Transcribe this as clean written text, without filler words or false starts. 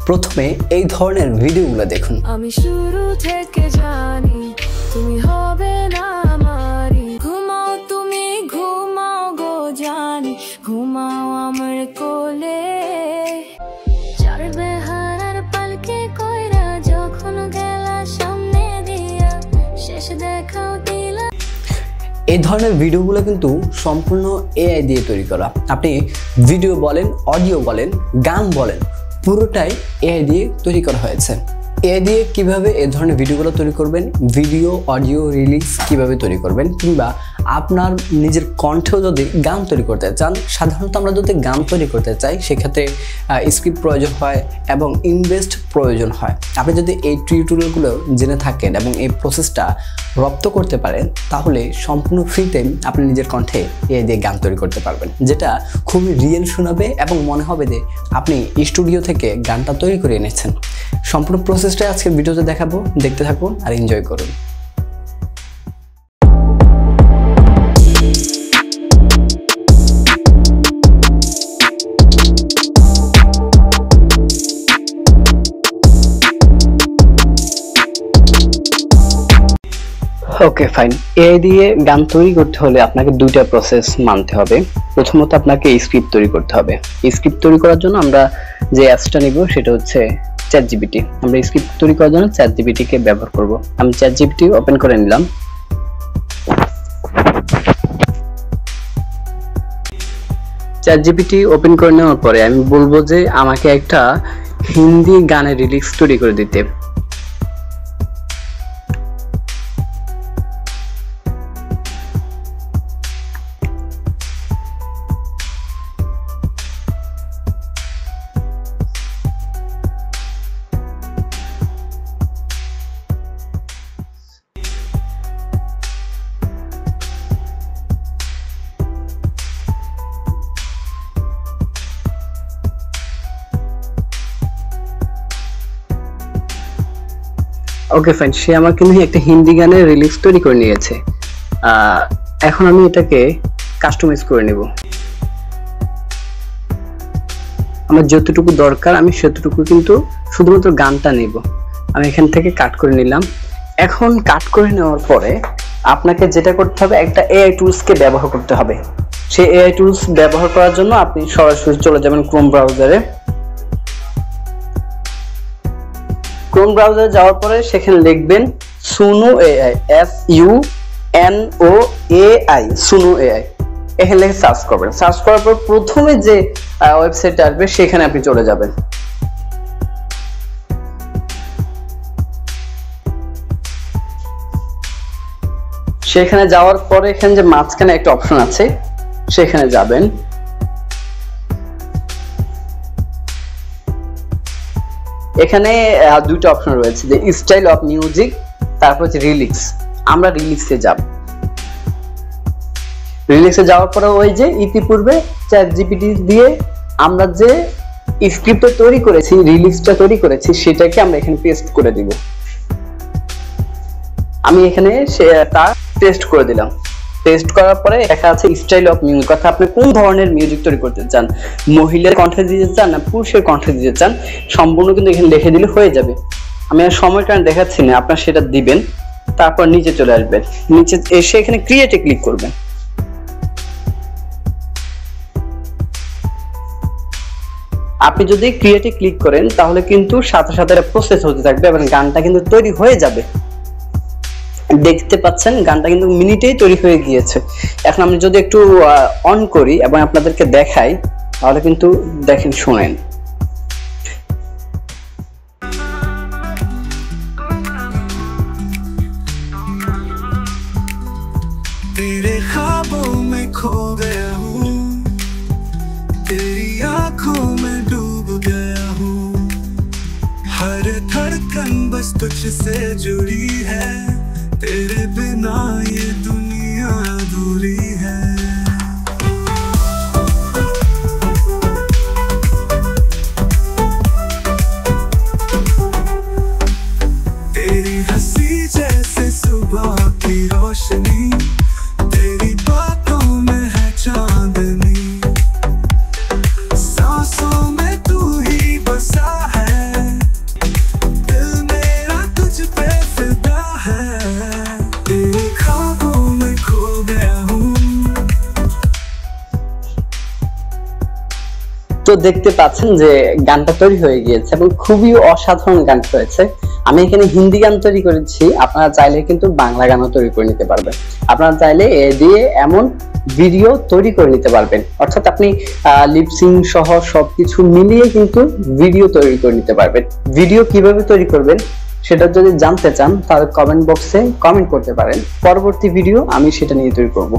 প্রথমে এই ধরনের ভিডিওগুলো দেখুন। আমি শুরু থেকে জানি তুমি হবে না আমারই, ঘুমাও তুমি ঘুমাও গো জানি, ঘুমাও আমার কোলে, চার বেহারার পালকে কইরা যখন গেলা সামনে দিয়া, শেষ দেখাও দিলা। এই ধরনের ভিডিওগুলো কিন্তু সম্পূর্ণ এআই দিয়ে তৈরি করা। আপনি ভিডিও বলেন, অডিও বলেন, গান বলেন, পুরোটাই এআই দিয়ে তৈরি করা হয়েছে। এআই দিয়ে কিভাবে এই ধরনের ভিডিওগুলো তৈরি করবেন, ভিডিও অডিও রিলিজ কিভাবে তৈরি করবেন, কিংবা আপনার নিজের কণ্ঠেও যদি গান তৈরি করতে চান, সাধারণত আমরা যদি গান তৈরি করতে চাই সেক্ষেত্রে স্ক্রিপ্ট প্রয়োজন হয় এবং ইনভেস্ট প্রয়োজন হয়। আপনি যদি এই টিউটোরিয়ালগুলো জেনে থাকেন এবং এই প্রসেসটা রপ্ত করতে পারেন, তাহলে সম্পূর্ণ ফ্রিতে আপনি নিজের কণ্ঠে এআই দিয়ে গান তৈরি করতে পারবেন, যেটা খুবই রিয়েল শোনাবে এবং মনে হবে যে আপনি স্টুডিও থেকে গানটা তৈরি করে এনেছেন। সম্পূর্ণ প্রসেসটা আজকের ভিডিওতে দেখাবো, দেখতে থাকুন আর এনজয় করুন। Okay fine. এআই দিয়ে গান তৈরি করতে হলে আপনাকে দুইটা প্রসেস মানতে হবে। প্রথমত আপনাকে স্ক্রিপ্ট তৈরি করতে হবে। স্ক্রিপ্ট তৈরি করার জন্য আমরা যে অ্যাপসটা নিব সেটা হচ্ছে চ্যাটজিপিটি। আমরা স্ক্রিপ্ট তৈরি করার জন্য চ্যাটজিপিটি কে ব্যবহার করব। আমি চ্যাটজিপিটি ওপেন করে নিলাম। চ্যাটজিপিটি ওপেন করে নেওয়ার পরে আমি বলবো যে আমাকে একটা হিন্দি গানের লিরিক্স তৈরি করে দিতে। ওকে ফাইন, সে আমার কিন্তু একটা হিন্দি গানের রিলিক্স তৈরি করে নিয়েছে। এখন আমি এটাকে কাস্টমাইজ করে নেব। আমার যতটুকু দরকার আমি সেতটুকু কিন্তু শুধুমাত্র গানটা নেব। আমি এখান থেকে কাট করে নিলাম। এখন কাট করে নেওয়ার পরে আপনাকে যেটা করতে হবে, একটা এআই টুলসকে ব্যবহার করতে হবে। সেই এআই টুলস ব্যবহার করার জন্য আপনি সরাসরি চলে যাবেন ক্রোম ব্রাউজারে। ক্রোম ব্রাউজারে যাওয়ার পরে সেখানে লিখবেন Suno AI, SUNOAI, Suno AI. এখানে লিখে সার্চ করবেন। সার্চ করার পর প্রথমে যে ওয়েবসাইটটা আসবে সেখানে আপনি চলে যাবেন। সেখানে যাওয়ার পরে এখানে যে মাঝখানে একটা অপশন আছে সেখানে যাবেন। এখানে দুইটা অপশন রয়েছে, যে স্টাইল অফ মিউজিক, তারপর হচ্ছে রিলিক্স। আমরা রিলিক্সে যাব। রিলিক্সে যাওয়ার পরে ওই যে ইতিপূর্বে চ্যাটজিপিটি দিয়ে আমরা যে স্ক্রিপ্টটা তৈরি করেছি, রিলিক্সটা তৈরি করেছি, সেটাকে আমরা এখানে পেস্ট করে দিব। আমি এখানে তা পেস্ট করে দিলাম। পেস্ট করার পরে দেখা আছে স্টাইল অফ মিউজিক, অর্থাৎ আপনি কোন ধরনের মিউজিক তৈরি করতে চান, মহিলার কণ্ঠে দিতে চান না পুরুষের কণ্ঠে দিতে চান, সম্পূর্ণ কিন্তু এখানে লিখে দিলে হয়ে যাবে। আমি আর সময় কারণে দেখাচ্ছি না, আপনার সেটা দিবেন। তারপর নিচে চলে আসবেন। নিচে এসে এখানে ক্রিয়েটে ক্লিক করবেন। আপনি যদি ক্রিয়েটে ক্লিক করেন তাহলে কিন্তু সাথে সাথে প্রসেস হতে থাকবে এবং গানটা কিন্তু তৈরি হয়ে যাবে। দেখতে পাচ্ছেন গানটা কিন্তু মিনিটেই তৈরি হয়ে গিয়েছে। এখন আমি যদি একটু অন করি এবং আপনাদেরকে দেখাই তাহলে কিন্তু দেখেন, শুনেন। तेरे ख्वाबों में खो गया हूँ, तेरी आंखों में डूब गया हूँ, हर धड़कन बस तुझसे जुड़ी है, तेरे बिना ये दुनिया अधूरी है। तेरी हंसी जैसे सुबह की रोशनी, तेरी बातों में है चांदनी, सांसों में तू ही बसा है, তো দেখতে পাচ্ছেন যে গানটা তৈরি হয়ে গিয়েছে এবং খুবই অসাধারণ গান হয়েছে। আমি এখানে হিন্দি গান তৈরি করেছি, আপনারা চাইলে কিন্তু বাংলা গানও তৈরি করে নিতে পারবেন। আপনারা চাইলে এ দিয়ে এমন ভিডিও তৈরি করে নিতে পারবেন, অর্থাৎ আপনি লিপসিং সহ সবকিছু মিলিয়ে কিন্তু ভিডিও তৈরি করে নিতে পারবেন। ভিডিও কিভাবে তৈরি করবেন সেটা যদি জানতে চান তাহলে কমেন্ট বক্সে কমেন্ট করতে পারেন, পরবর্তী ভিডিও আমি সেটা নিয়ে তৈরি করব।